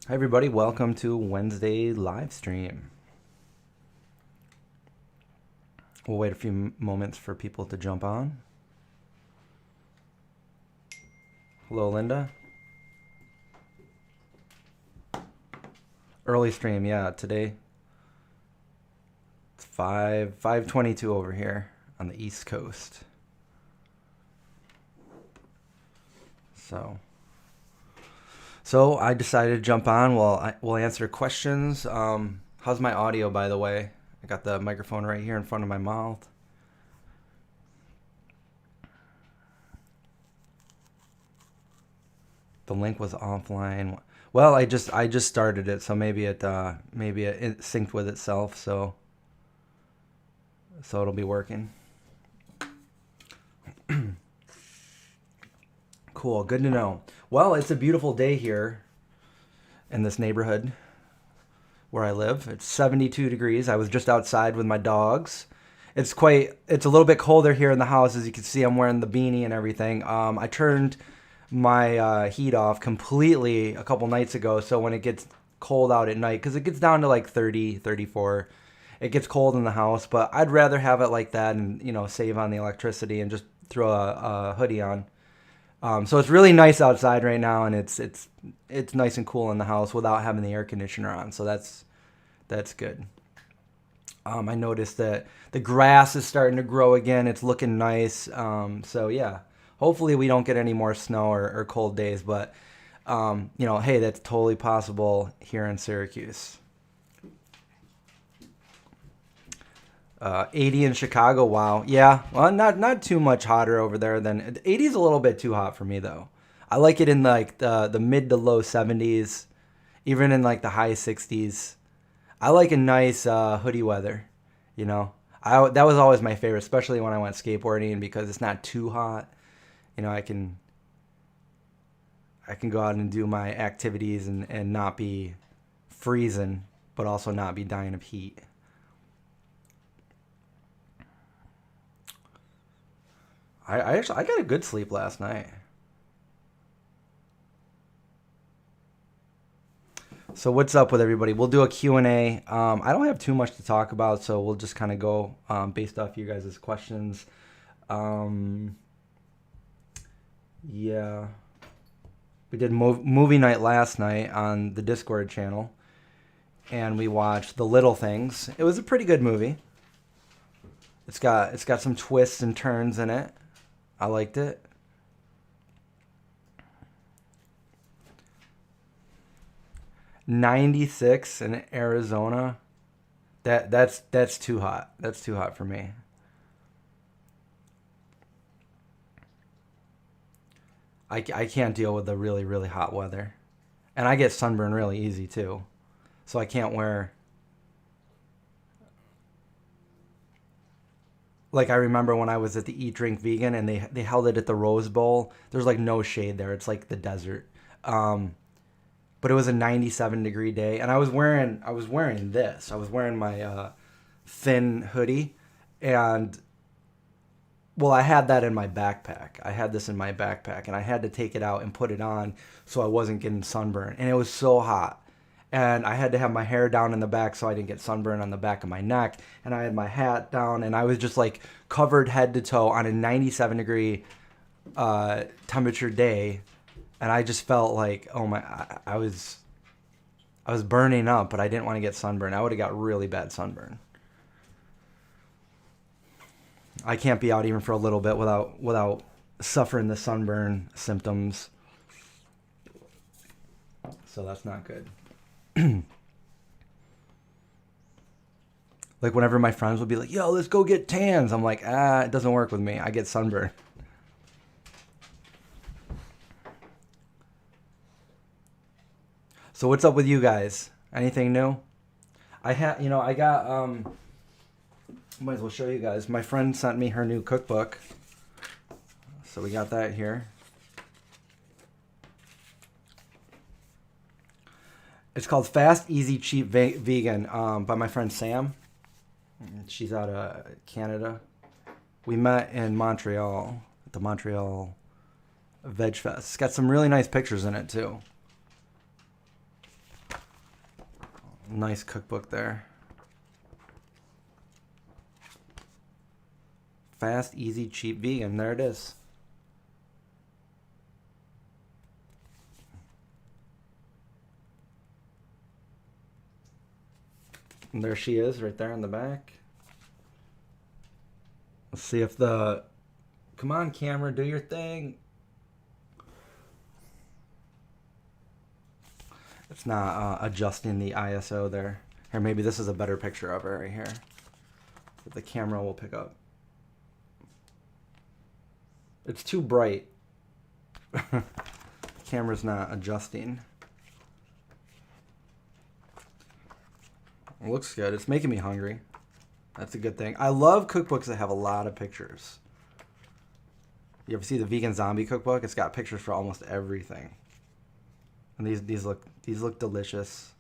Hi everybody, welcome to Wednesday live stream. We'll wait a few moments for people to jump on. Hello Linda. Early stream, yeah, today. It's 5:22 over here on the East Coast. So I decided to jump on. We'll answer questions. How's my audio, by the way? I got the microphone right here in front of my mouth. The link was offline. Well, I just started it, so maybe it synced with itself. So it'll be working. Cool, good to know. Well, it's a beautiful day here in this neighborhood where I live. It's 72 degrees. I was just outside with my dogs. It's a little bit colder here in the house. As you can see, I'm wearing the beanie and everything. I turned my heat off completely a couple nights ago, so when it gets cold out at night, because it gets down to like 30, 34, it gets cold in the house, but I'd rather have it like that and, save on the electricity and just throw a hoodie on. So it's really nice outside right now, and it's nice and cool in the house without having the air conditioner on. So that's good. I noticed that the grass is starting to grow again. It's looking nice. So yeah, hopefully we don't get any more snow or cold days. But hey, that's totally possible here in Syracuse. 80 in Chicago. Wow. Yeah. Well, not too much hotter over there than 80 is a little bit too hot for me though. I like it in like the mid to low 70s, even in like the high 60s. I like a nice hoodie weather. That was always my favorite, especially when I went skateboarding because it's not too hot. I can go out and do my activities and not be freezing, but also not be dying of heat. I got a good sleep last night. So what's up with everybody? We'll do a Q&A. I don't have too much to talk about, so we'll just kind of go based off you guys' questions. Yeah. We did movie night last night on the Discord channel, and we watched The Little Things. It was a pretty good movie. It's got some twists and turns in it. I liked it. '96 in Arizona. That's too hot. That's too hot for me. I can't deal with the really, really hot weather. And I get sunburn really easy too. So I can't wear... Like I remember when I was at the Eat Drink Vegan and they held it at the Rose Bowl. There's like no shade there. It's like the desert. But it was a 97-degree day, and I was wearing this. I was wearing my thin hoodie, and well, I had that in my backpack. I had this in my backpack, and I had to take it out and put it on so I wasn't getting sunburned. And it was so hot. And I had to have my hair down in the back so I didn't get sunburn on the back of my neck. And I had my hat down, and I was just like covered head to toe on a 97-degree temperature day. And I just felt like, oh my, I was burning up, but I didn't want to get sunburn. I would have got really bad sunburn. I can't be out even for a little bit without suffering the sunburn symptoms. So that's not good. Like whenever my friends would be like, yo, let's go get tans. I'm like, it doesn't work with me. I get sunburn. So what's up with you guys? Anything new? I got, might as well show you guys. My friend sent me her new cookbook. So we got that here. It's called Fast, Easy, Cheap Vegan by my friend Sam. She's out of Canada. We met in Montreal at the Montreal Veg Fest. It's got some really nice pictures in it too. Nice cookbook there. Fast, easy, cheap, vegan. There it is. And there she is right there in the back. Let's see if the... Come on, camera, do your thing. It's not adjusting the ISO there. Here, maybe this is a better picture of it right here. That the camera will pick up. It's too bright. The camera's not adjusting. It looks good. It's making me hungry. That's a good thing. I love cookbooks that have a lot of pictures. You ever see the Vegan Zombie cookbook? It's got pictures for almost everything. And these look delicious.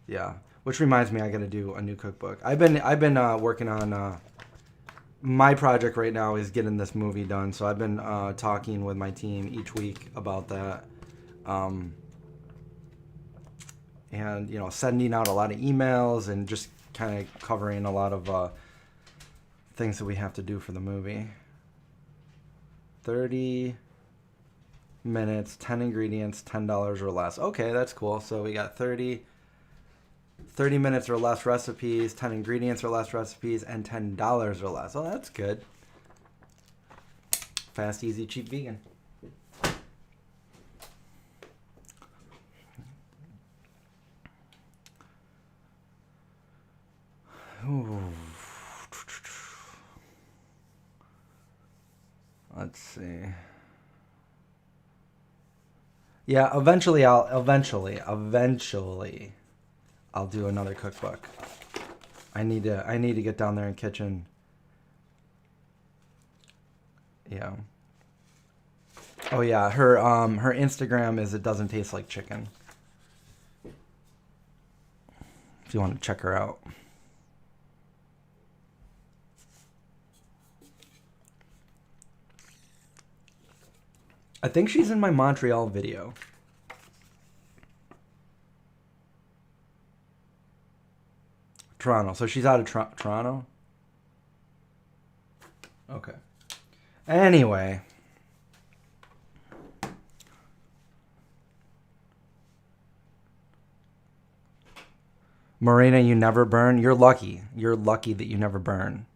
Yeah. Which reminds me, I got to do a new cookbook. I've been working on my project right now is getting this movie done. So I've been talking with my team each week about that. And, you know, sending out a lot of emails and just kind of covering a lot of things that we have to do for the movie. 30 minutes, 10 ingredients, $10 or less. Okay, that's cool. So we got 30 minutes or less recipes, 10 ingredients or less recipes, and $10 or less. Oh, that's good. Fast, easy, cheap, vegan. Ooh. Let's see. Yeah, eventually I'll do another cookbook. I need to get down there in kitchen. Yeah. Oh yeah, her Instagram is It Doesn't Taste Like Chicken. If you want to check her out. I think she's in my Montreal video. Toronto. So she's out of Toronto? Okay. Anyway. Marina, you never burn? You're lucky. You're lucky that you never burn.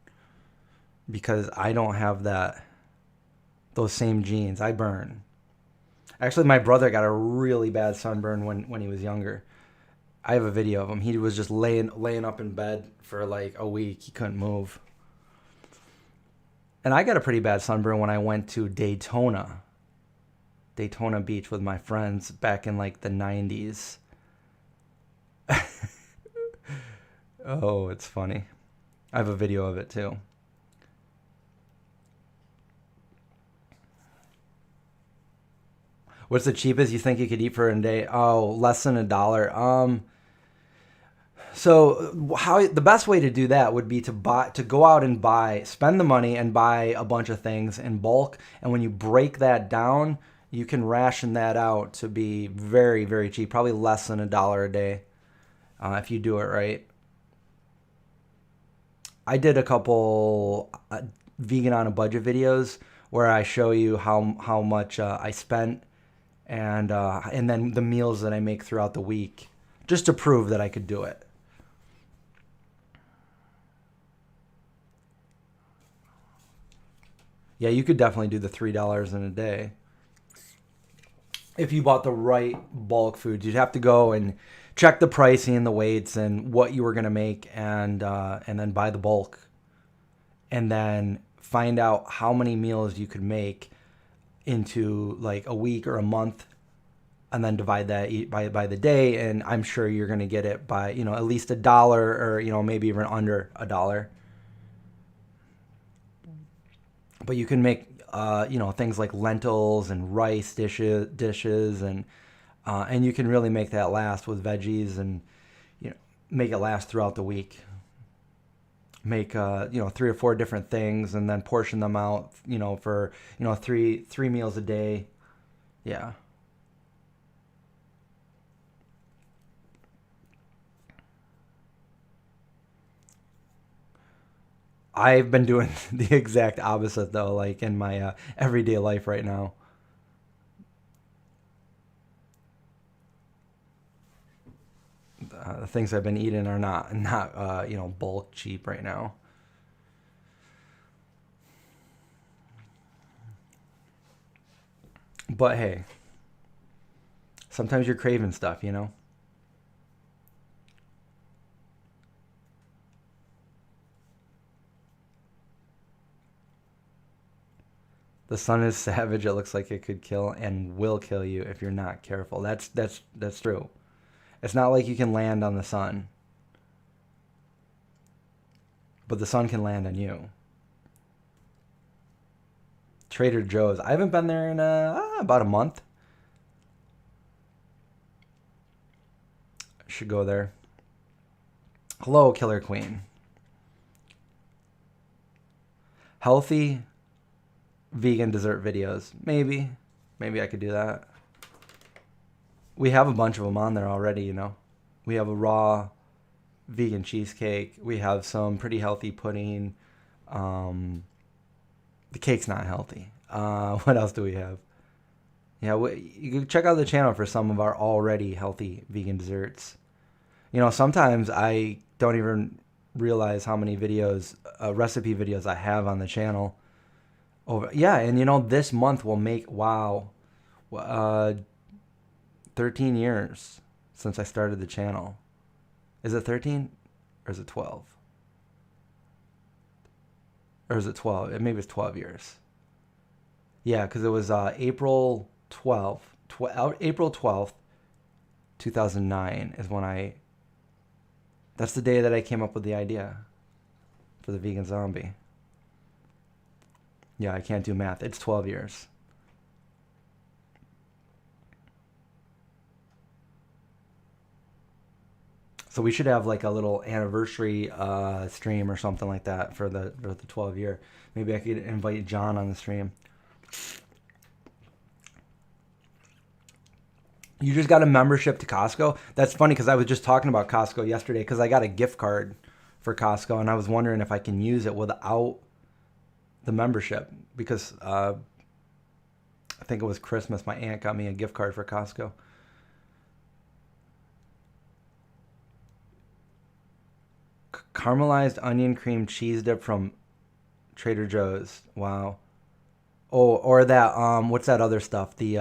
Because I don't have those same genes. I burn. Actually, my brother got a really bad sunburn when he was younger. I have a video of him. He was just laying up in bed for like a week. He couldn't move. And I got a pretty bad sunburn when I went to Daytona Beach with my friends back in like the 90s. Oh, it's funny. I have a video of it too. What's the cheapest you think you could eat for a day? Oh, less than $1. So the best way to do that would be to go out and spend the money and buy a bunch of things in bulk. And when you break that down, you can ration that out to be very, very cheap, probably less than $1 a day if you do it right. I did a couple vegan on a budget videos where I show you how much I spent and then the meals that I make throughout the week, just to prove that I could do it. Yeah, you could definitely do the $3 in a day. If you bought the right bulk foods, you'd have to go and check the pricing and the weights and what you were going to make and then buy the bulk. And then find out how many meals you could make into like a week or a month, and then divide that by the day, and I'm sure you're going to get it by, you know, at least $1 or, you know, maybe even under $1. But you can make you know, things like lentils and rice dishes and you can really make that last with veggies and, you know, make it last throughout the week. Make you know, 3 or 4 different things and then portion them out, you know, for, you know, three meals a day. Yeah. I've been doing the exact opposite though, like in my everyday life right now. The things I've been eating are not bulk cheap right now. But hey, sometimes you're craving stuff, you know? The sun is savage. It looks like it could kill and will kill you if you're not careful. That's true. It's not like you can land on the sun, but the sun can land on you. Trader Joe's. I haven't been there in about a month. Should go there. Hello, Killer Queen. Healthy vegan dessert videos. Maybe I could do that. We have a bunch of them on there already, you know. We have a raw vegan cheesecake. We have some pretty healthy pudding. The cake's not healthy. What else do we have? Yeah, you can check out the channel for some of our already healthy vegan desserts. You know, sometimes I don't even realize how many videos, recipe videos I have on the channel. Yeah, and you know, this month will make, 13 years since I started the channel. Is it 13 or is it 12? Or is it 12? Maybe it's 12 years. Yeah, because it was April 12th, 2009 is when that's the day that I came up with the idea for the vegan zombie. Yeah, I can't do math. It's 12 years. So we should have like a little anniversary stream or something like that for the 12 year. Maybe I could invite John on the stream. You just got a membership to Costco? That's funny because I was just talking about Costco yesterday because I got a gift card for Costco and I was wondering if I can use it without the membership because I think it was Christmas. My aunt got me a gift card for Costco. Caramelized onion cream cheese dip from Trader Joe's. Wow. Oh, or that what's that other stuff? The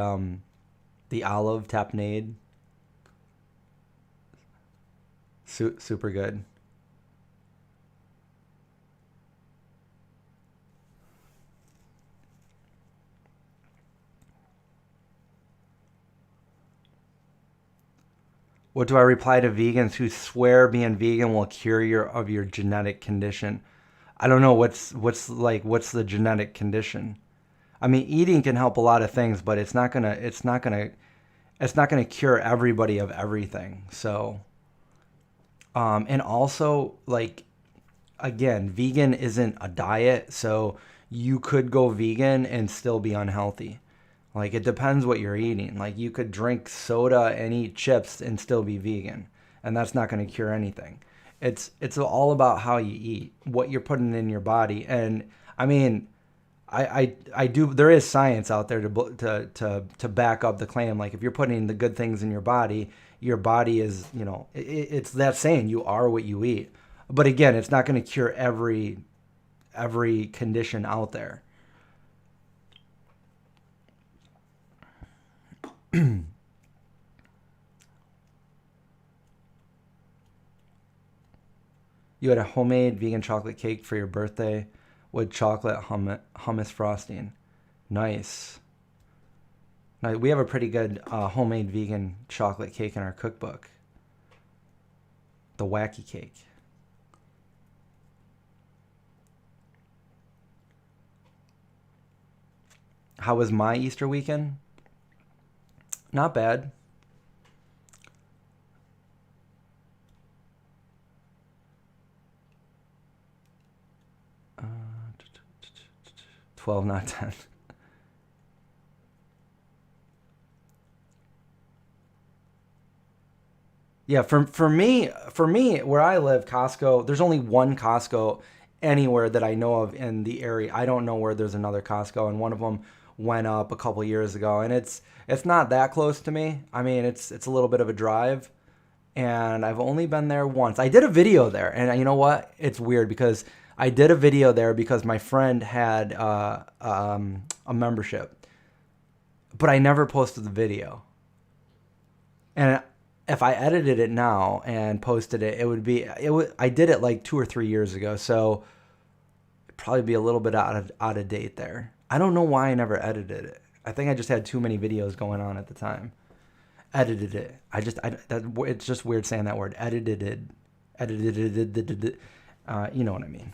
olive tapenade. Super good. What do I reply to vegans who swear being vegan will cure your genetic condition? I don't know what's the genetic condition. I mean, eating can help a lot of things, but it's not gonna cure everybody of everything. So, and also like again, vegan isn't a diet, so you could go vegan and still be unhealthy. Like it depends what you're eating. Like you could drink soda and eat chips and still be vegan, and that's not going to cure anything. It's all about how you eat, what you're putting in your body, and I mean, I do. There is science out there to back up the claim. Like if you're putting the good things in your body is it's that saying, you are what you eat. But again, it's not going to cure every condition out there. You had a homemade vegan chocolate cake for your birthday with chocolate hummus frosting. Nice. Now, we have a pretty good homemade vegan chocolate cake in our cookbook. The wacky cake. How was my Easter weekend? Not bad. 12, not 10. Yeah, for me, where I live, Costco. There's only one Costco anywhere that I know of in the area. I don't know where there's another Costco, and one of them went up a couple years ago, and it's not that close to me. I mean, it's a little bit of a drive, and I've only been there once. I did a video there, and you know what? It's weird because I did a video there because my friend had a membership, but I never posted the video. And if I edited it now and posted it, I did it like 2 or 3 years ago, so it'd probably be a little bit out of date there. I don't know why I never edited it. I think I just had too many videos going on at the time. Edited it. It's just weird saying that word. Edited it. You know what I mean.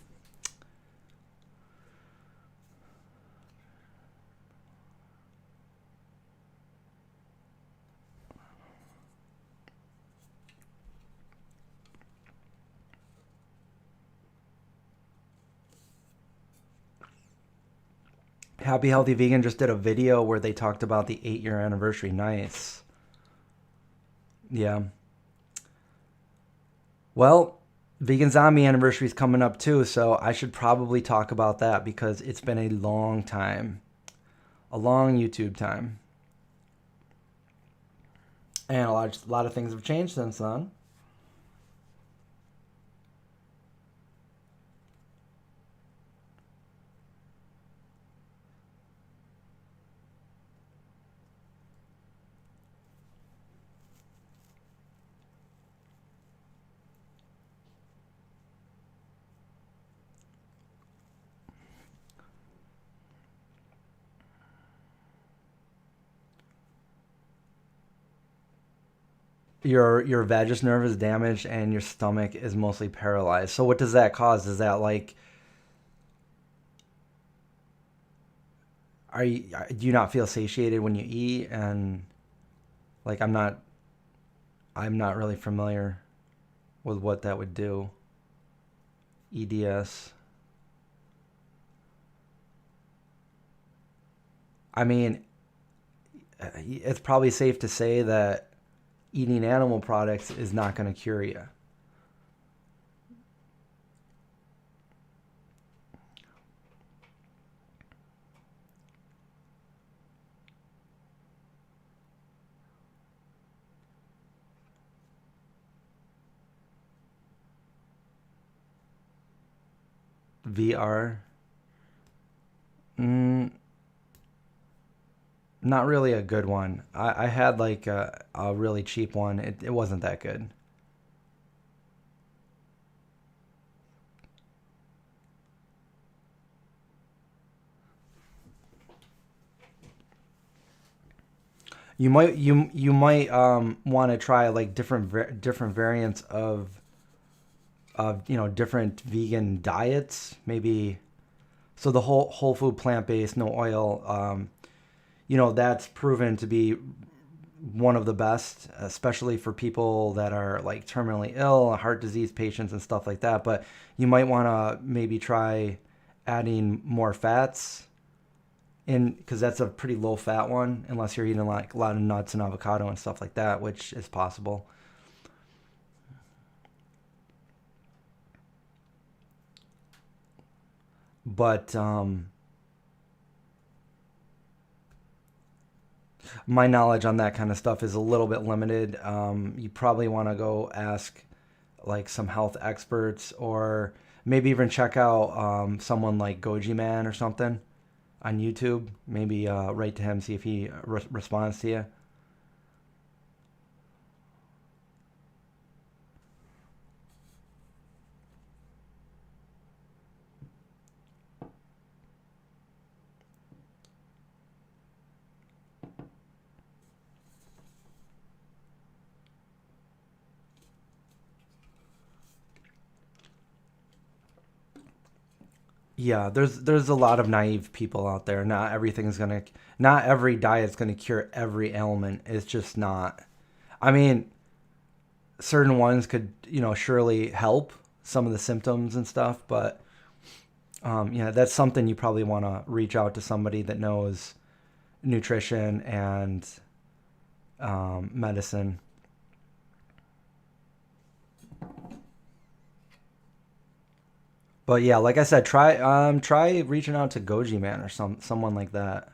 Happy Healthy Vegan just did a video where they talked about the 8-year anniversary. Nice. Yeah. Well, Vegan Zombie anniversary is coming up too, so I should probably talk about that because it's been a long time. A long YouTube time. And a lot of things have changed since then. Your vagus nerve is damaged and your stomach is mostly paralyzed. So what does that cause? Is that like, do you not feel satiated when you eat? And like I'm not really familiar with what that would do. EDS. I mean, it's probably safe to say that eating animal products is not going to cure you. VR. Mm, Not really a good one. I had like a really cheap one. It wasn't that good. You might want to try like different variants of different vegan diets. Maybe so the whole food, plant based, no oil. That's proven to be one of the best, especially for people that are like terminally ill, heart disease patients and stuff like that. But you might want to maybe try adding more fats in, because that's a pretty low fat one, unless you're eating like a lot of nuts and avocado and stuff like that, which is possible. But my knowledge on that kind of stuff is a little bit limited. You probably want to go ask like some health experts, or maybe even check out someone like Goji Man or something on YouTube. Maybe write to him, see if he responds to you. Yeah, there's a lot of naive people out there. Not every diet's gonna cure every ailment. It's just not. I mean, certain ones could, surely help some of the symptoms and stuff, but yeah, that's something you probably want to reach out to somebody that knows nutrition and medicine. But yeah, like I said, try reaching out to Goji Man or someone like that.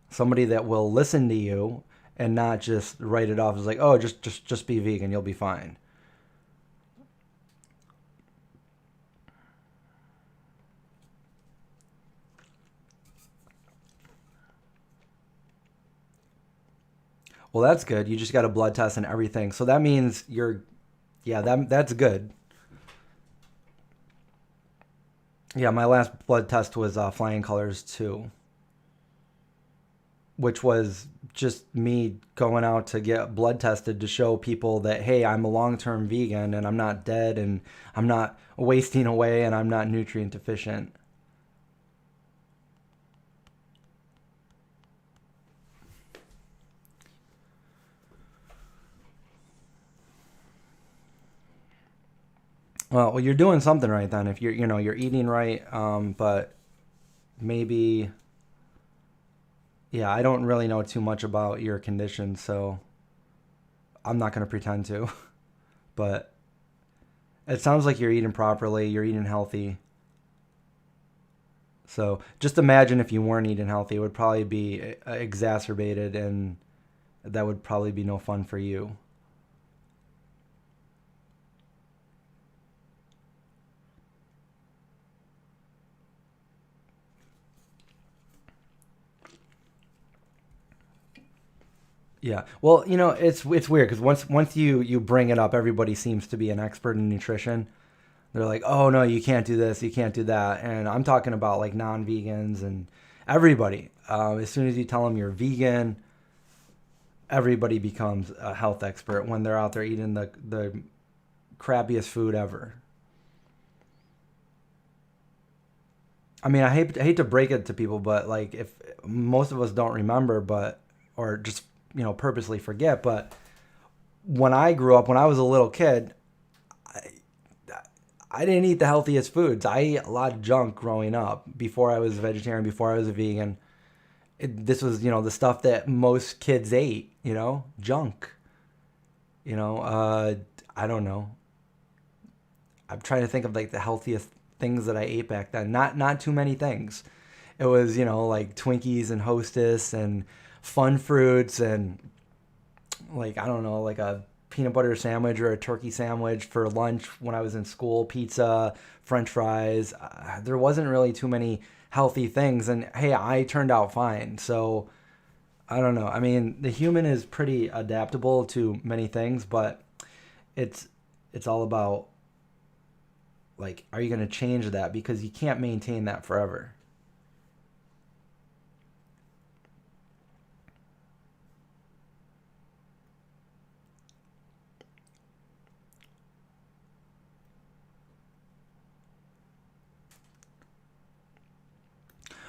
Somebody that will listen to you and not just write it off as like, oh, just be vegan, you'll be fine. Well, that's good. You just got a blood test and everything. So that means yeah, that's good. Yeah, my last blood test was flying colors too, which was just me going out to get blood tested to show people that, hey, I'm a long-term vegan and I'm not dead and I'm not wasting away and I'm not nutrient deficient. Well, you're doing something right then. If you're eating right, but maybe, yeah, I don't really know too much about your condition, so I'm not going to pretend to. But it sounds like you're eating properly, you're eating healthy. So just imagine if you weren't eating healthy, it would probably be exacerbated, and that would probably be no fun for you. Yeah. Well, it's weird because once you bring it up, everybody seems to be an expert in nutrition. They're like, "Oh no, you can't do this, you can't do that," and I'm talking about like non-vegans and everybody. As soon as you tell them you're vegan, everybody becomes a health expert when they're out there eating the crappiest food ever. I mean, I hate to break it to people, but like if most of us don't remember, but or just purposely forget, but when I grew up, when I was a little kid, I, I didn't eat the healthiest foods. I ate a lot of junk growing up. Before I was a vegetarian, before I was a vegan, this was the stuff that most kids ate. Junk. You know, uh, I don't know. I'm trying to think of like the healthiest things that I ate back then. Not too many things. It was like Twinkies and Hostess and Fun Fruits and like I don't know like a peanut butter sandwich or a turkey sandwich for lunch when I was in school. Pizza, French fries. There wasn't really too many healthy things, and hey, I turned out fine. So I don't know. I mean, the human is pretty adaptable to many things, but it's it's all about like, are you going to change that because you can't maintain that forever.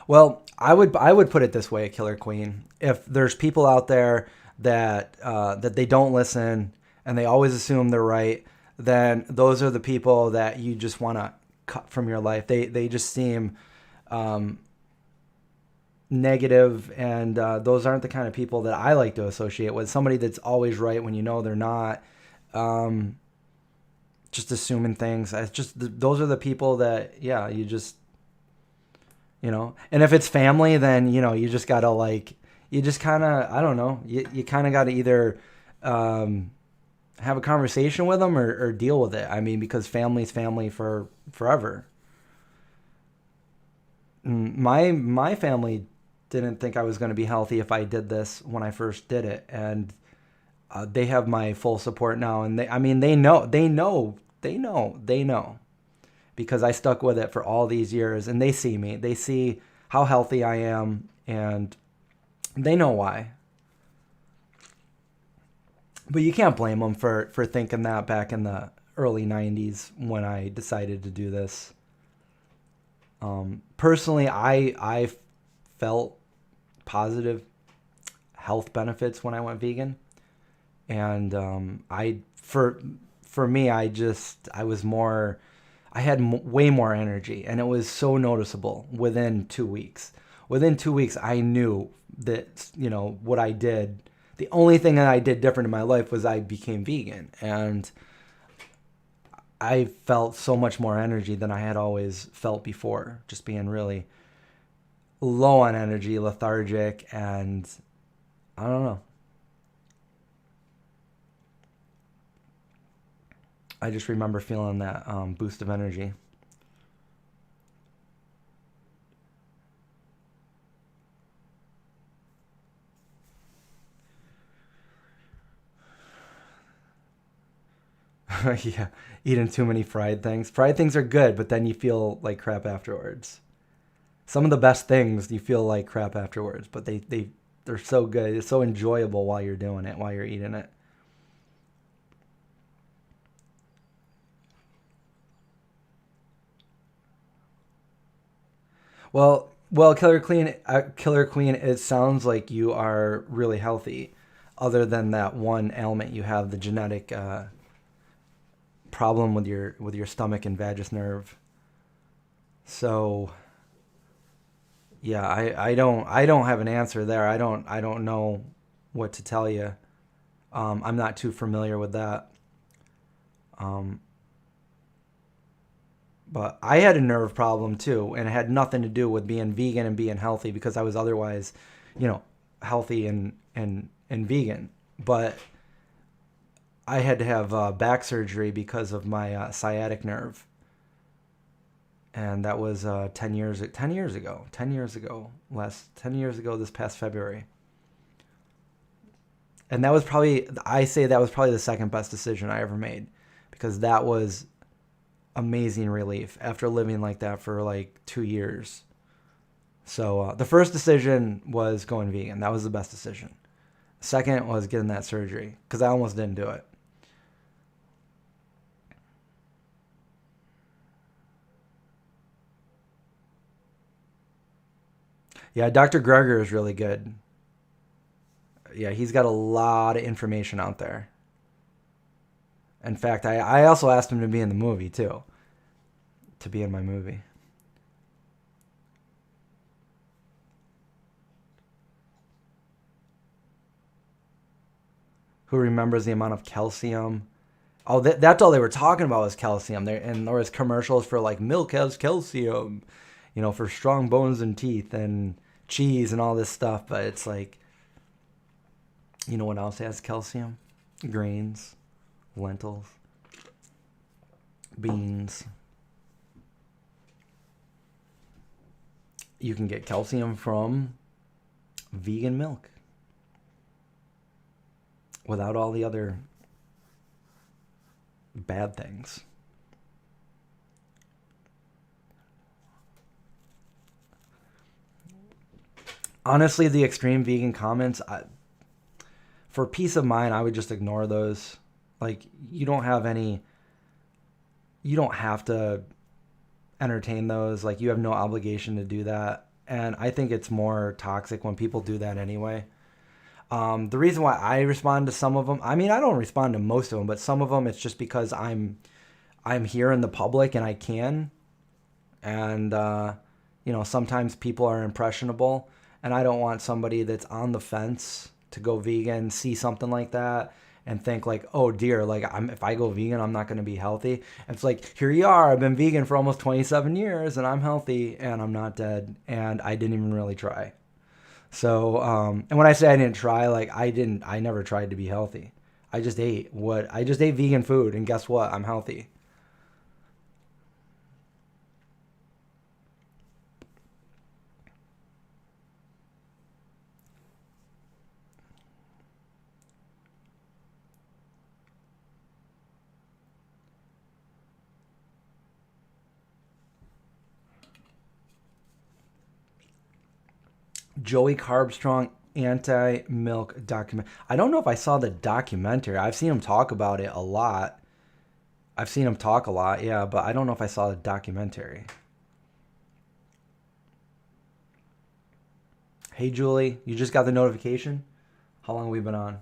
Well, I would put it this way, Killer Queen. If there's people out there that they don't listen and they always assume they're right, then those are the people that you just want to cut from your life. They just seem um, negative, and those aren't the kind of people that I like to associate with. Somebody that's always right when they're not. Um, just assuming things. It's just those are the people that you just and if it's family, then you just gotta like you just kind of I don't know you kind of gotta either um, have a conversation with them or deal with it. I mean, because family's family for forever. My family didn't think I was going to be healthy if I did this when I first did it, and they have my full support now. And I mean, they know because I stuck with it for all these years, and they see me, they see how healthy I am, and they know why. But you can't blame them for thinking that back in the early 90s when I decided to do this. Personally, I felt positive health benefits when I went vegan, and for me, I was more, I had way more energy, and it was so noticeable within 2 weeks. Within 2 weeks, I knew that what I did. The only thing that I did different in my life was I became vegan, and I felt so much more energy than I had always felt before, just being really low on energy, lethargic, and I don't know. I just remember feeling that boost of energy. Yeah, eating too many fried things. Fried things are good, but then you feel like crap afterwards. Some of the best things you feel like crap afterwards, but they're so good. It's so enjoyable while you're doing it, while you're eating it. Well, Killer Queen. It sounds like you are really healthy, other than that one ailment you have, the genetic problem with your stomach and vagus nerve. So yeah, I don't have an answer there. I don't know what to tell you. I'm not too familiar with that. Um, but I had a nerve problem too, and it had nothing to do with being vegan and being healthy because I was otherwise, you know, healthy and vegan. But I had to have back surgery because of my sciatic nerve, and that was 10 years ago this past February. And that was probably, I say that was probably the second best decision I ever made, because that was amazing relief after living like that for like 2 years. So the first decision was going vegan. That was the best decision. Second was getting that surgery because I almost didn't do it. Yeah, Dr. Greger is really good. Yeah, he's got a lot of information out there. In fact, I also asked him to be in the movie too, to be in my movie. Who remembers the amount of calcium? Oh, that's all they were talking about was calcium. And there was commercials for like milk has calcium, for strong bones and teeth, and cheese and all this stuff. But it's like, you know what else has calcium? Grains, lentils, beans. You can get calcium from vegan milk without all the other bad things. Honestly, the extreme vegan comments, for peace of mind, I would just ignore those. Like, you don't have to entertain those. Like, you have no obligation to do that. And I think it's more toxic when people do that anyway. The reason why I respond to some of them, I mean, I don't respond to most of them, but some of them, it's just because I'm here in the public and I can, and sometimes people are impressionable, and I don't want somebody that's on the fence to go vegan see something like that and think like, oh dear, like if I go vegan, I'm not going to be healthy. And it's like, here you are, I've been vegan for almost 27 years and I'm healthy and I'm not dead and I didn't even really try. So, and when I say I didn't try, like I never tried to be healthy. I just ate vegan food, and guess what? I'm healthy. Joey Carbstrong anti-milk document. I don't know if I saw the documentary. I've seen him talk about it a lot. I've seen him talk a lot, yeah, but I don't know if I saw the documentary. Hey Julie, you just got the notification? How long have we been on?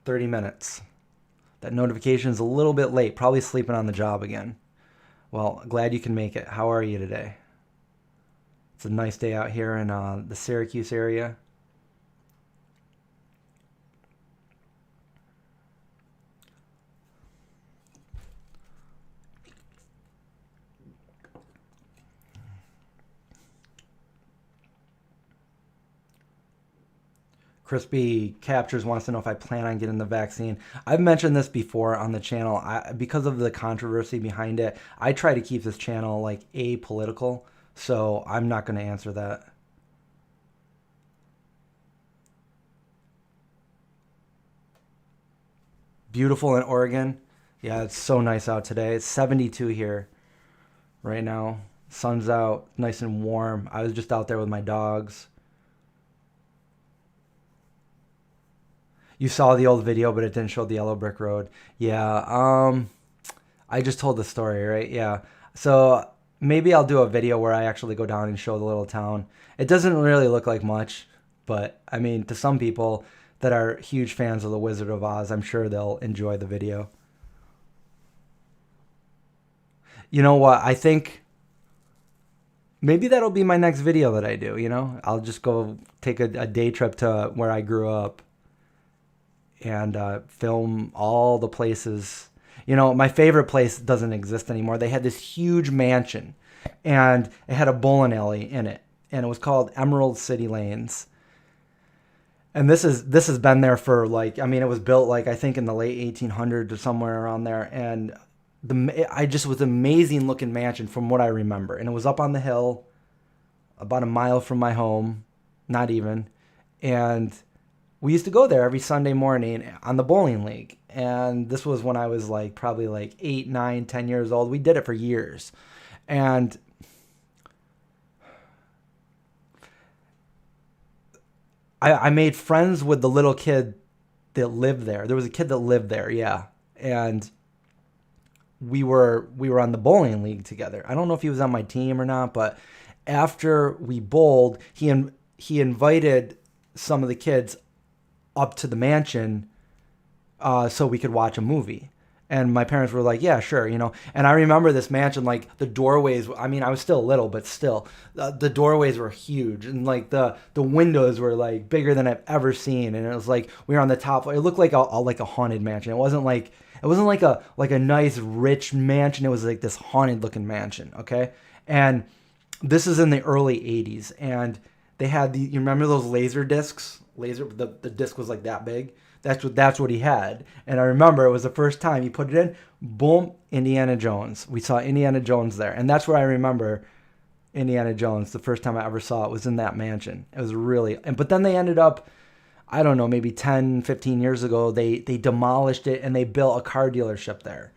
30 minutes. That notification is a little bit late, probably sleeping on the job again. Well, glad you can make it. How are you today? It's a nice day out here in the Syracuse area. Crispy Captures wants to know if I plan on getting the vaccine. I've mentioned this before on the channel. Because of the controversy behind it, I try to keep this channel like apolitical, so I'm not going to answer that. Beautiful in Oregon. Yeah, it's so nice out today. It's 72 here right now. Sun's out, nice and warm. I was just out there with my dogs. You saw the old video, but it didn't show the yellow brick road. Yeah, I just told the story, right? Yeah. So maybe I'll do a video where I actually go down and show the little town. It doesn't really look like much, but I mean, to some people that are huge fans of The Wizard of Oz, I'm sure they'll enjoy the video. You know what? I think maybe that'll be my next video that I do, you know? I'll just go take a day trip to where I grew up and film all the places. You know, my favorite place doesn't exist anymore. They had this huge mansion, and it had a bowling alley in it, and it was called Emerald City Lanes. And this has been there for like, I mean, it was built like I think in the late 1800s or somewhere around there, and I just was an amazing looking mansion from what I remember, and it was up on the hill, about a mile from my home, not even, and we used to go there every Sunday morning on the bowling league. And this was when I was like probably like 8, 9, 10 years old. We did it for years. And I made friends with the little kid that lived there. There was a kid that lived there, yeah. And we were on the bowling league together. I don't know if he was on my team or not, but after we bowled, he invited some of the kids up to the mansion so we could watch a movie. And my parents were like, yeah, sure, you know. And I remember this mansion, like the doorways, I mean, I was still little, but still, the doorways were huge. And like the windows were like bigger than I've ever seen. And it was like, we were on the top floor. It looked like a haunted mansion. It wasn't like a nice rich mansion. It was like this haunted looking mansion, okay? And this is in the early 80s. And they had you remember those laser discs? The disc was like that big. That's what he had. And I remember it was the first time he put it in, boom, Indiana Jones. We saw Indiana Jones there. And that's where I remember Indiana Jones. The first time I ever saw it was in that mansion. It was really, but then they ended up, I don't know, maybe 10, 15 years ago, they demolished it and they built a car dealership there.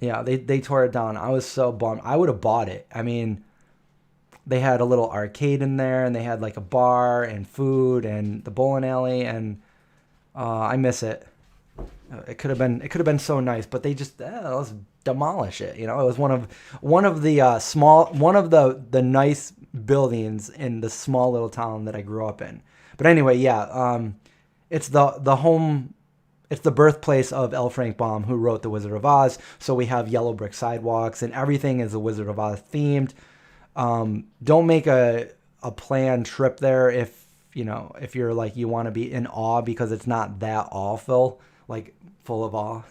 Yeah, they tore it down. I was so bummed. I would have bought it. I mean, they had a little arcade in there, and they had like a bar and food and the bowling alley, and I miss it. It could have been so nice, but they just let's demolish it. You know, it was one of the nice buildings in the small little town that I grew up in. But anyway, yeah, it's the home. It's the birthplace of L. Frank Baum, who wrote The Wizard of Oz. So we have yellow brick sidewalks, and everything is The Wizard of Oz themed. Don't make a planned trip there if you're like you want to be in awe, because it's not that awful, like full of awe.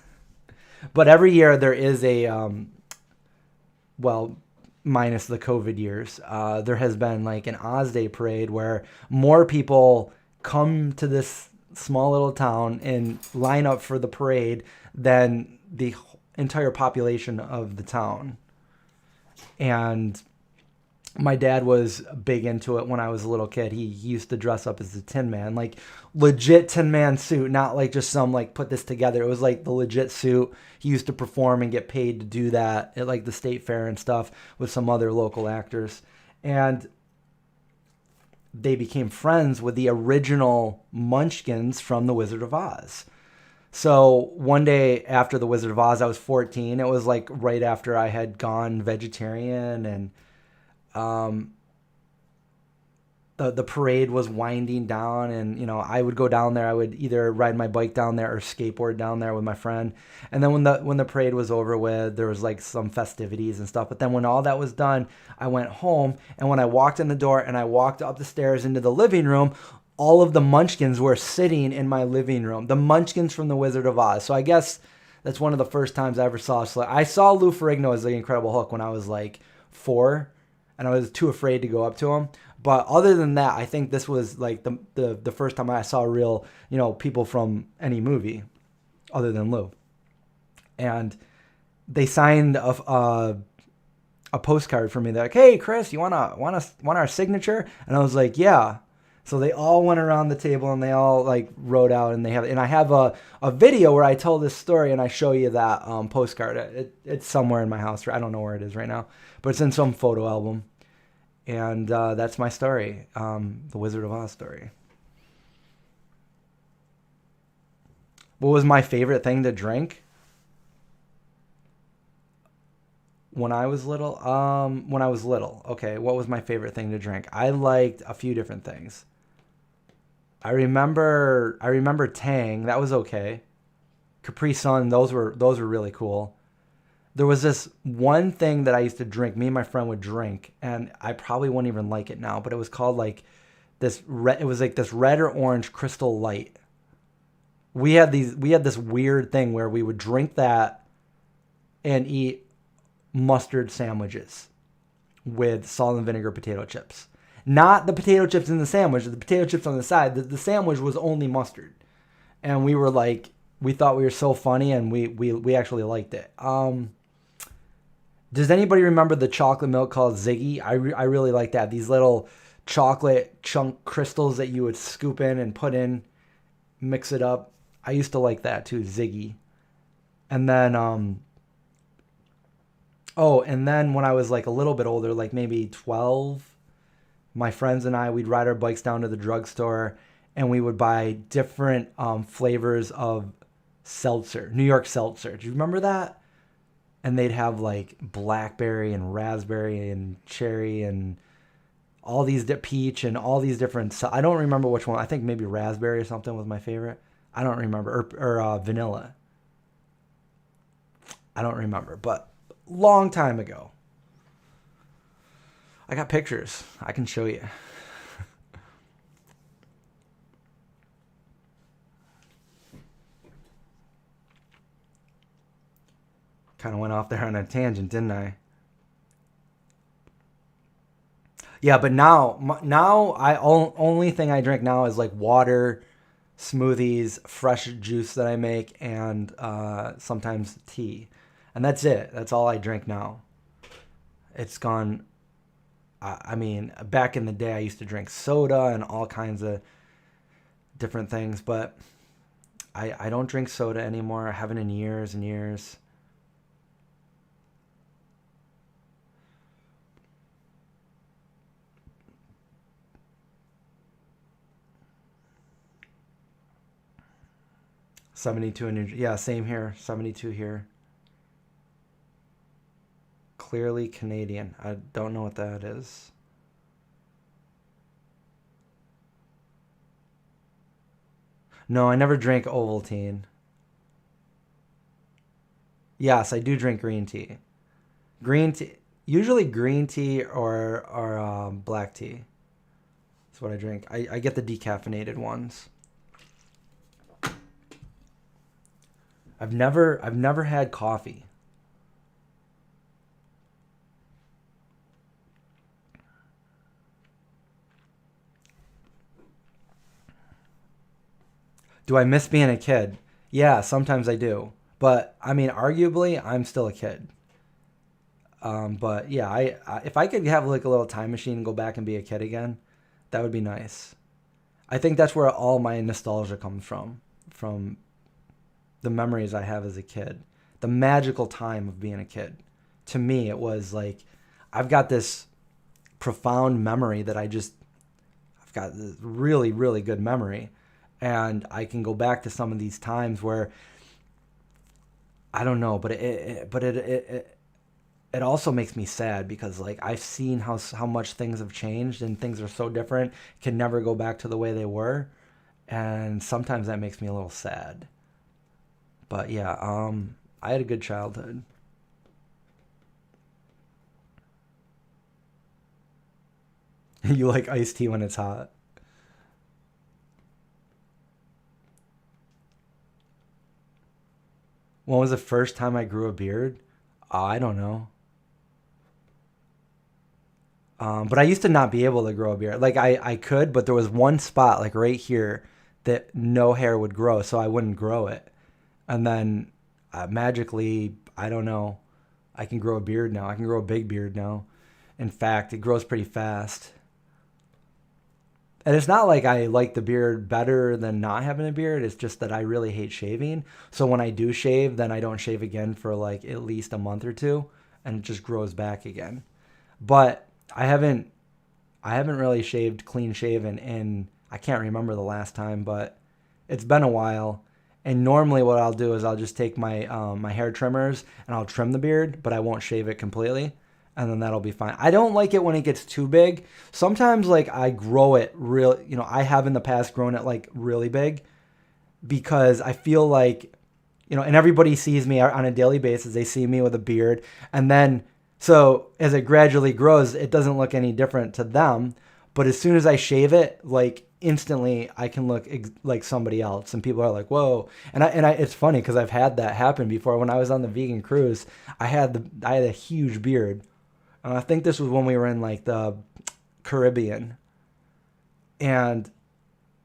But every year there is a well, minus the COVID years, there has been like an Oz Day parade where more people come to this small little town and line up for the parade than the entire population of the town. And my dad was big into it when I was a little kid. He used to dress up as the Tin Man, like legit Tin Man suit, not like just some like put this together. It was like the legit suit. He used to perform and get paid to do that at like the state fair and stuff with some other local actors. And they became friends with the original Munchkins from The Wizard of Oz. So one day after The Wizard of Oz, I was 14. It was like right after I had gone vegetarian, and the parade was winding down, and I would go down there. I would either ride my bike down there or skateboard down there with my friend. And then when the parade was over with, there was like some festivities and stuff. But then when all that was done, I went home, and when I walked in the door and I walked up the stairs into the living room, all of the Munchkins were sitting in my living room. The Munchkins from The Wizard of Oz. So I guess that's one of the first times I ever saw. So I saw Lou Ferrigno as the Incredible Hulk when I was like 4. And I was too afraid to go up to him. But other than that, I think this was like the first time I saw real, people from any movie other than Lou. And they signed a postcard for me. They're like, "Hey, Chris, you want our signature?" And I was like, "Yeah." So they all went around the table and they all like wrote out, and I have a video where I tell this story and I show you that postcard. It's somewhere in my house. I don't know where it is right now, but it's in some photo album. And that's my story, the Wizard of Oz story. What was my favorite thing to drink when I was little? When I was little, okay, what was my favorite thing to drink? I liked a few different things. I remember Tang. That was okay. Capri Sun. Those were really cool. There was this one thing that I used to drink. Me and my friend would drink, and I probably wouldn't even like it now. But it was called like this red. It was like this red or orange Crystal Light. We had this weird thing where we would drink that and eat mustard sandwiches with salt and vinegar potato chips. Not the potato chips in the sandwich, the potato chips on the side. The sandwich was only mustard. And we were like, we thought we were so funny, and we actually liked it. Does anybody remember the chocolate milk called Ziggy? I really like that. These little chocolate chunk crystals that you would scoop in and put in, mix it up. I used to like that too, Ziggy. And then, and then when I was like a little bit older, like maybe 12, my friends and I, we'd ride our bikes down to the drugstore and we would buy different flavors of seltzer, New York seltzer. Do you remember that? And they'd have like blackberry and raspberry and cherry and all these peach and all these different. I don't remember which one. I think maybe raspberry or something was my favorite. I don't remember. Or vanilla. I don't remember, but long time ago. I got pictures. I can show you. Kind of went off there on a tangent, didn't I? Yeah, but now only thing I drink now is like water, smoothies, fresh juice that I make, and sometimes tea, and that's it. That's all I drink now. It's gone. I mean, back in the day, I used to drink soda and all kinds of different things, but I don't drink soda anymore. I haven't in years and years. $72 in yeah, same here. 72 here. Clearly Canadian. I don't know what that is. No, I never drank Ovaltine. Yes, I do drink green tea. Green tea, usually green tea or black tea. That's what I drink. I get the decaffeinated ones. I've never had coffee. Do I miss being a kid? Yeah, sometimes I do. But I mean, arguably, I'm still a kid. But yeah, if I could have like a little time machine and go back and be a kid again, that would be nice. I think that's where all my nostalgia comes from the memories I have as a kid, the magical time of being a kid. To me, it was like I've got this profound memory that I've got this really, really good memory. And I can go back to some of these times where I don't know, but it also makes me sad because like I've seen how much things have changed and things are so different, can never go back to the way they were, and sometimes that makes me a little sad. But yeah, I had a good childhood. You like iced tea when it's hot. When was the first time I grew a beard? I don't know. But I used to not be able to grow a beard. Like I could, but there was one spot like right here that no hair would grow, so I wouldn't grow it. And then magically, I don't know, I can grow a beard now. I can grow a big beard now. In fact, it grows pretty fast. And it's not like I like the beard better than not having a beard. It's just that I really hate shaving. So when I do shave, then I don't shave again for like at least a month or two, and it just grows back again. But I haven't really shaved clean shaven in, I can't remember the last time, but it's been a while. And normally what I'll do is I'll just take my hair trimmers and I'll trim the beard, but I won't shave it completely, and then that'll be fine. I don't like it when it gets too big. Sometimes like I grow it real, I have in the past grown it like really big because I feel like, and everybody sees me on a daily basis. They see me with a beard, and then so as it gradually grows, it doesn't look any different to them. But as soon as I shave it, like instantly, I can look like somebody else, and people are like, "Whoa!" It's funny because I've had that happen before. When I was on the vegan cruise, I had a huge beard. I think this was when we were in like the Caribbean, and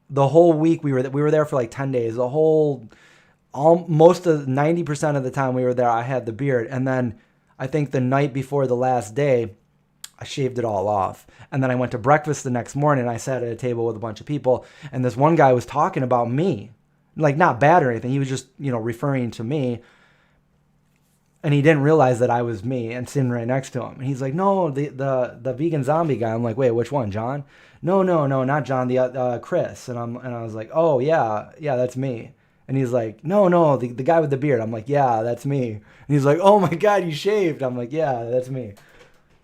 the whole week we were there for like 10 days. Most of 90% of the time we were there, I had the beard, and then I think the night before the last day, I shaved it all off. And then I went to breakfast the next morning. I sat at a table with a bunch of people, and this one guy was talking about me, like not bad or anything. He was just, referring to me, and he didn't realize that I was me and sitting right next to him. And he's like, "No, the vegan zombie guy." I'm like, "Wait, which one, John?" No, not John, the Chris. And I was like, "Oh yeah, that's me." And he's like, "No, the guy with the beard." I'm like, "Yeah, that's me." And he's like, "Oh my God, you shaved." I'm like, "Yeah, that's me."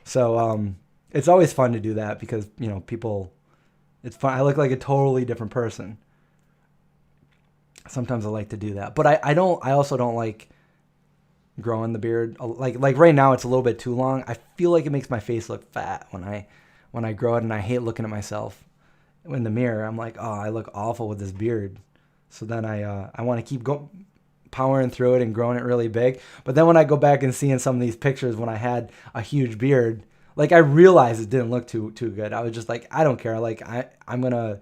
So it's always fun to do that because people. It's fun. I look like a totally different person. Sometimes I like to do that, but I don't. I also don't like growing the beard. Like right now, it's a little bit too long. I feel like it makes my face look fat when I grow it, and I hate looking at myself in the mirror. I'm like, "Oh, I look awful with this beard." So then I want to keep powering through it and growing it really big. But then when I go back and seeing some of these pictures when I had a huge beard, like I realized it didn't look too good. I was just like, I don't care. Like I'm gonna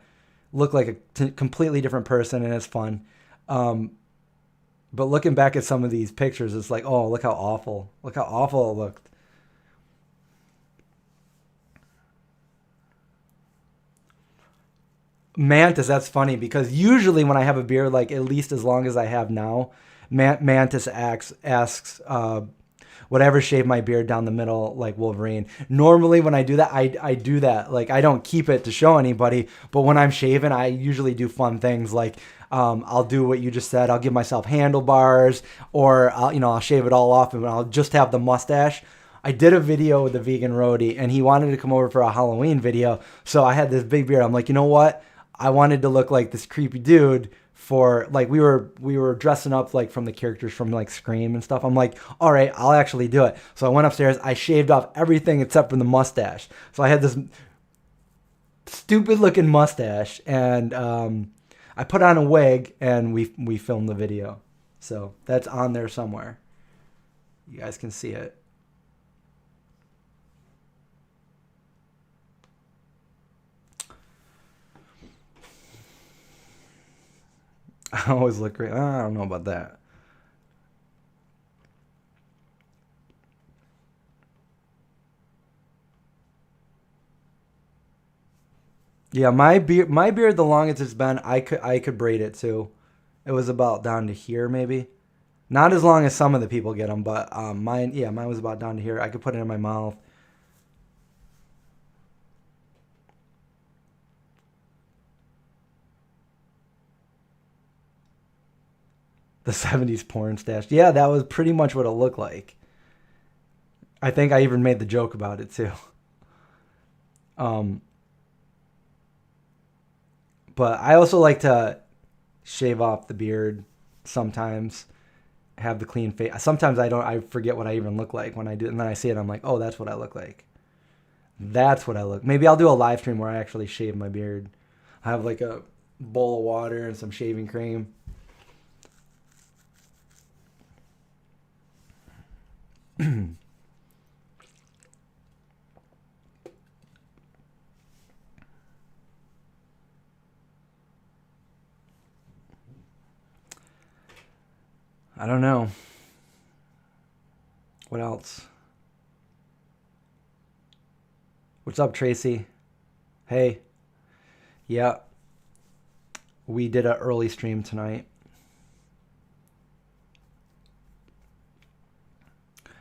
look like a completely different person, and it's fun. But looking back at some of these pictures, it's like, oh, look how awful it looked. Mantis, that's funny because usually when I have a beard, like at least as long as I have now, Mantis asks would I ever shave my beard down the middle like Wolverine? Normally when I do that, I do that. Like I don't keep it to show anybody, but when I'm shaving, I usually do fun things like I'll do what you just said. I'll give myself handlebars, or I'll shave it all off and I'll just have the mustache. I did a video with the vegan roadie, and he wanted to come over for a Halloween video. So I had this big beard. I'm like, you know what? I wanted to look like this creepy dude for like we were dressing up like from the characters from like Scream and stuff. I'm like, all right, I'll actually do it. So I went upstairs. I shaved off everything except for the mustache. So I had this stupid looking mustache, and I put on a wig, and we filmed the video. So that's on there somewhere. You guys can see it. I always look great. I don't know about that. Yeah, my beard, the longest it's been, I could braid it too. It was about down to here, maybe. Not as long as some of the people get them, but mine was about down to here. I could put it in my mouth. The 70s porn stash. Yeah, that was pretty much what it looked like. I think I even made the joke about it too. Um, but I also like to shave off the beard sometimes, have the clean face. Sometimes I forget what I even look like when I do, and then I see it. I'm like, oh, that's what I look like. That's what I look. Maybe I'll do a live stream where I actually shave my beard. I have like a bowl of water and some shaving cream. I don't know. What else? What's up, Tracy? Hey. Yeah. We did an early stream tonight.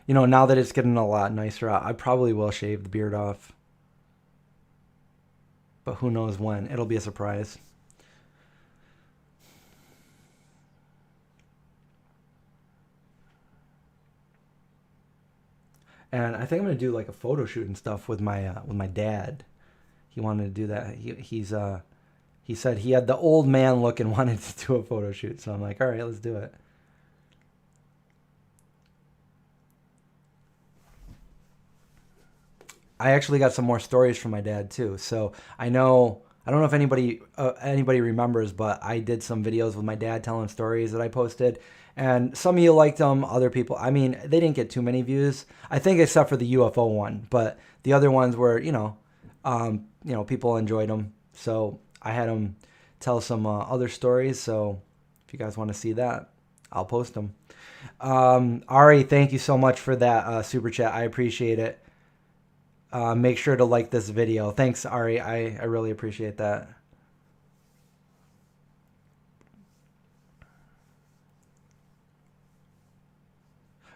You know, now that it's getting a lot nicer out, I probably will shave the beard off. But who knows when. It'll be a surprise. And I think I'm gonna do like a photo shoot and stuff with my dad. He wanted to do that. He said he had the old man look and wanted to do a photo shoot. So I'm like, all right, let's do it. I actually got some more stories from my dad too. So I don't know if anybody remembers, but I did some videos with my dad telling stories that I posted, and some of you liked them. Other people, I mean, they didn't get too many views. I think except for the UFO one, but the other ones were, people enjoyed them. So I had him tell some other stories. So if you guys want to see that, I'll post them. Ari, thank you so much for that super chat. I appreciate it. Make sure to like this video. Thanks, Ari. I really appreciate that.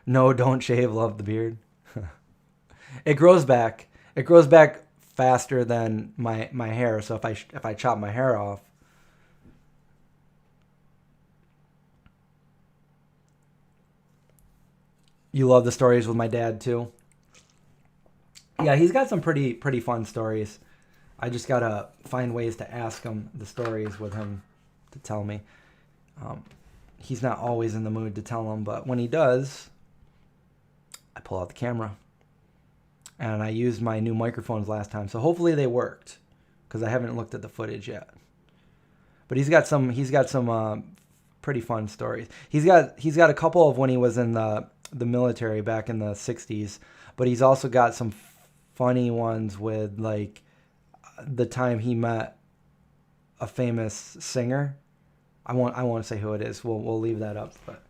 No, don't shave. Love the beard. It grows back. It grows back faster than my hair. So if I chop my hair off, you love the stories with my dad too. Yeah, he's got some pretty fun stories. I just gotta find ways to ask him the stories with him to tell me. He's not always in the mood to tell them, but when he does, I pull out the camera. And I used my new microphones last time, so hopefully they worked, because I haven't looked at the footage yet. But he's got some pretty fun stories. He's got a couple of when he was in the military back in the 60s, but he's also got some funny ones with like the time he met a famous singer. I won't say who it is. We'll leave that up. But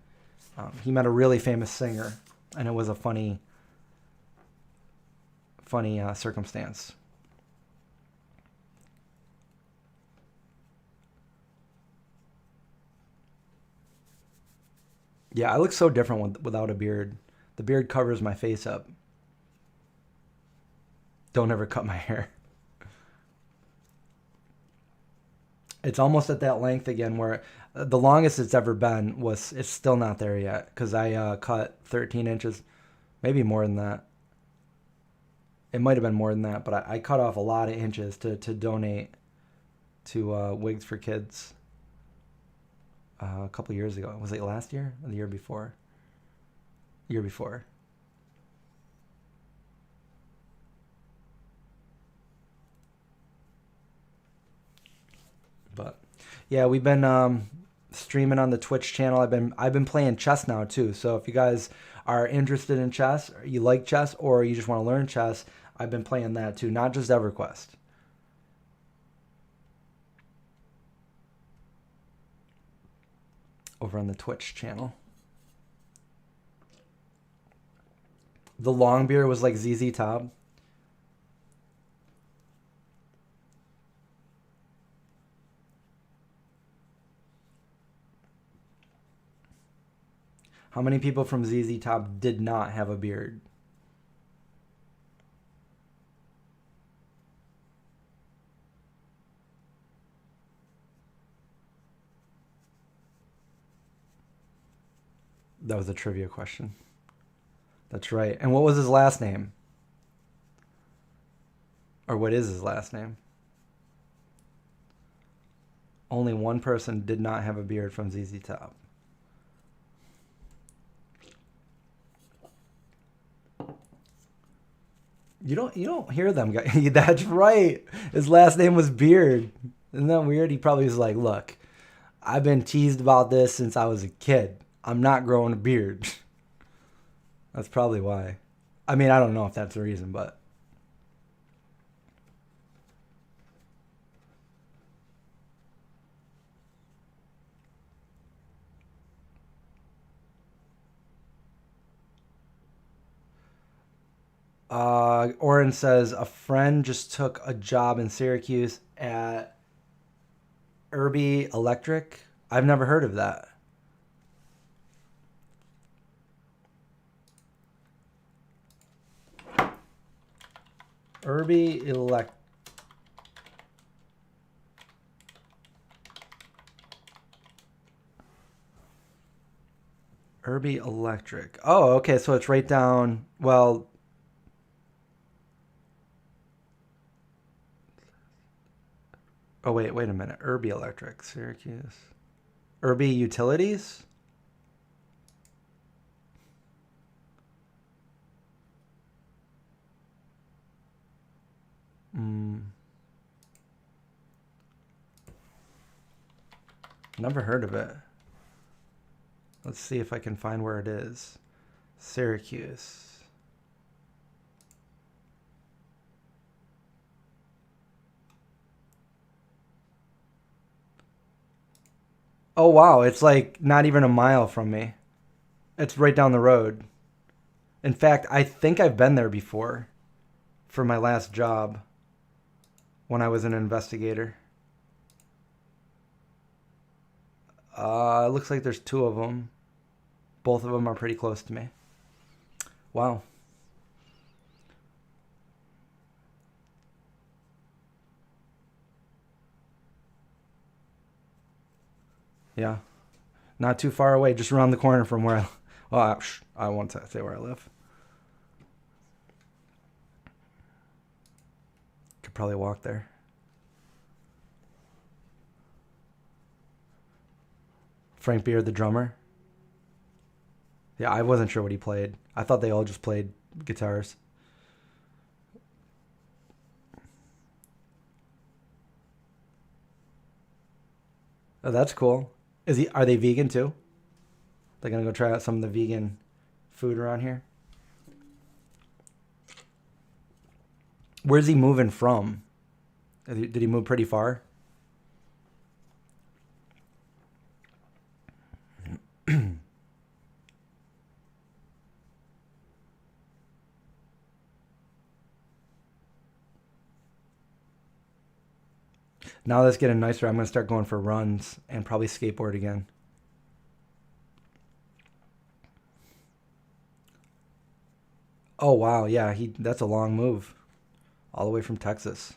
he met a really famous singer, and it was a funny circumstance. Yeah, I look so different without a beard. The beard covers my face up. Don't ever cut my hair. It's almost at that length again where the longest it's ever been it's still not there yet, because I cut 13 inches, maybe more than that. It might have been more than that, but I cut off a lot of inches to donate to Wigs for Kids a couple years ago. Was it last year or the year before? Year before. But yeah, we've been streaming on the Twitch channel. I've been playing chess now too. So if you guys are interested in chess, or you like chess, or you just want to learn chess, I've been playing that too, not just EverQuest. Over on the Twitch channel. The long beard was like ZZ Top. How many people from ZZ Top did not have a beard? That was a trivia question. That's right. And what was his last name? Or what is his last name? Only one person did not have a beard from ZZ Top. You don't hear them guys. That's right. His last name was Beard. Isn't that weird? He probably was like, look, I've been teased about this since I was a kid. I'm not growing a beard. That's probably why. I mean, I don't know if that's the reason, but Oren says a friend just took a job in Syracuse at Irby Electric. I've never heard of that. Irby Electric. Irby Electric. Oh, okay. So it's right down. Well, oh wait a minute. Irby Electric, Syracuse. Irby Utilities. Never heard of it. Let's see if I can find where it is. Syracuse. Oh wow, it's like not even a mile from me. It's right down the road. In fact, I think I've been there before for my last job when I was an investigator. It looks like there's two of them. Both of them are pretty close to me. Wow. Yeah. Not too far away, just around the corner from where I won't say where I live. Could probably walk there. Frank Beard, the drummer. Yeah, I wasn't sure what he played. I thought they all just played guitars. Oh, that's cool. Are they vegan too? They're gonna go try out some of the vegan food around here. Where's he moving from? Did he move pretty far? Now that's getting nicer. I'm going to start going for runs and probably skateboard again. Oh, wow. Yeah, that's a long move. All the way from Texas.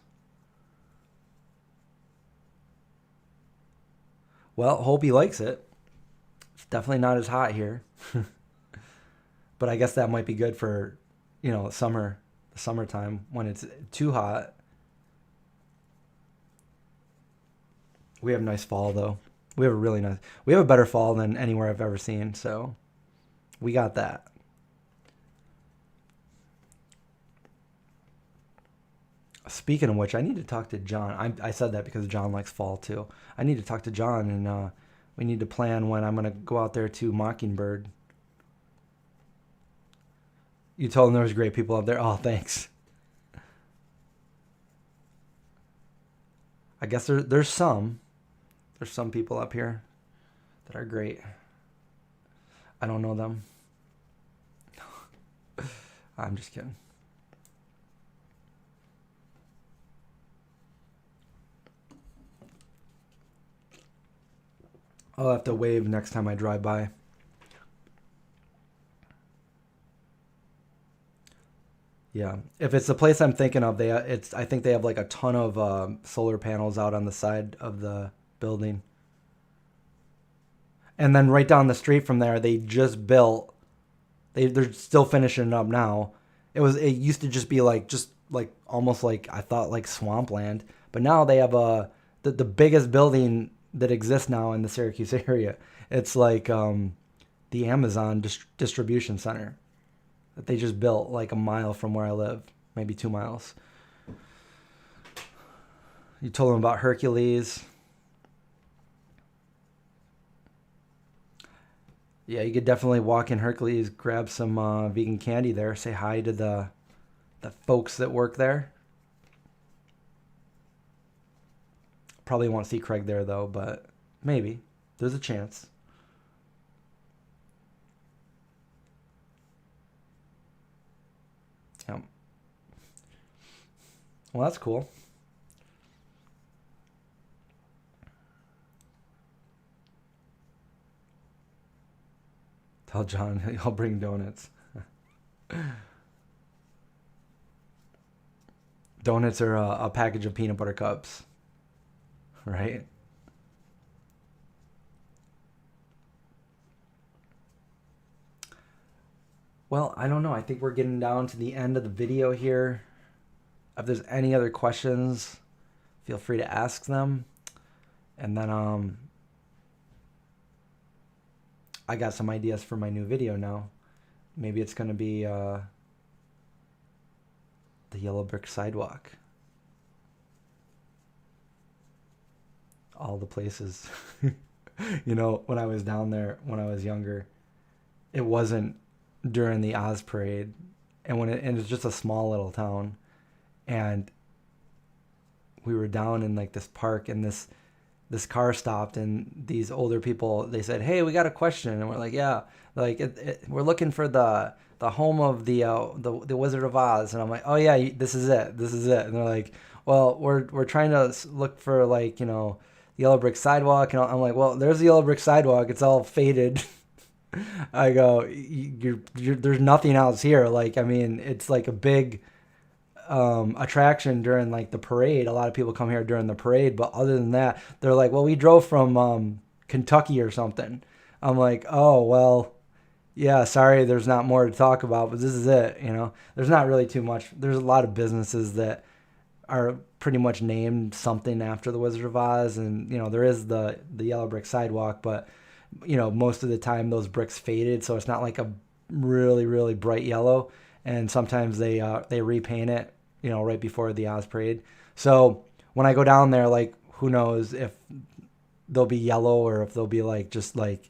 Well, hope he likes it. It's definitely not as hot here. But I guess that might be good for, the summertime when it's too hot. We have nice fall though. We have a better fall than anywhere I've ever seen, so we got that. Speaking of which, I need to talk to John. I said that because John likes fall too. I need to talk to John, and we need to plan when I'm going to go out there to Mockingbird. You told him there was great people out there. Oh, thanks. I guess there's some. There's some people up here that are great. I don't know them. I'm just kidding. I'll have to wave next time I drive by. Yeah, if it's the place I'm thinking of, I think they have like a ton of solar panels out on the side of the building. And then right down the street from there, they just built. They're still finishing it up now. It used to just be like almost like I thought like swampland, but now they have the biggest building that exists now in the Syracuse area. It's like the Amazon distribution center that they just built like a mile from where I live, maybe 2 miles. You told them about Hercules. Yeah, you could definitely walk in Hercules, grab some vegan candy there, say hi to the folks that work there. Probably won't see Craig there though, but maybe. There's a chance. Yeah. Well, that's cool. Tell John I'll bring donuts. Donuts are a package of peanut butter cups, right? Well, I don't know. I think we're getting down to the end of the video here. If there's any other questions, feel free to ask them. And then I got some ideas for my new video now. Maybe it's going to be the yellow brick sidewalk. All the places. You know, when I was down there when I was younger, it wasn't during the Oz parade, and it's just a small little town, and we were down in like this park, and this car stopped, and these older people, they said, "Hey, we got a question," and we're like, "Yeah, like we're looking for the home of the Wizard of Oz," and I'm like, "Oh yeah, this is it," and they're like, "Well, we're trying to look for like the yellow brick sidewalk," and I'm like, "Well, there's the yellow brick sidewalk. It's all faded." I go, there's nothing else here. Like, I mean, it's like a big attraction during like the parade. A lot of people come here during the parade, but other than that, they're like, well, we drove from Kentucky or something. I'm like, oh, well, yeah, sorry, there's not more to talk about, but this is it. There's not really too much. There's a lot of businesses that are pretty much named something after the Wizard of Oz, and there is the yellow brick sidewalk, but most of the time those bricks faded, so it's not like a really, really bright yellow. And sometimes they repaint it, right before the Oz parade. So when I go down there, like, who knows if they'll be yellow or if they'll be like just like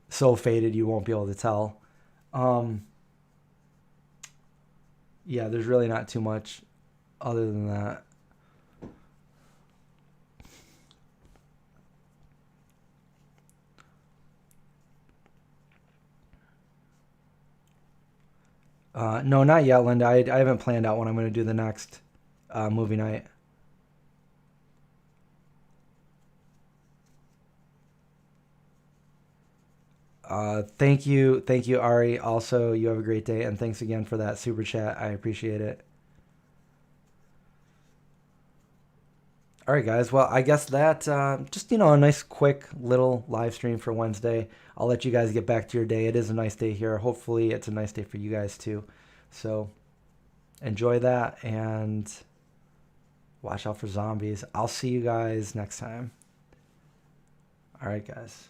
so faded you won't be able to tell. Yeah, there's really not too much other than that. No, not yet, Linda. I haven't planned out when I'm going to do the next movie night. Thank you, Ari. Also, you have a great day, and thanks again for that super chat. I appreciate it. All right, guys. Well, I guess that just a nice, quick little live stream for Wednesday. I'll let you guys get back to your day. It is a nice day here. Hopefully, it's a nice day for you guys too. So enjoy that and watch out for zombies. I'll see you guys next time. All right, guys.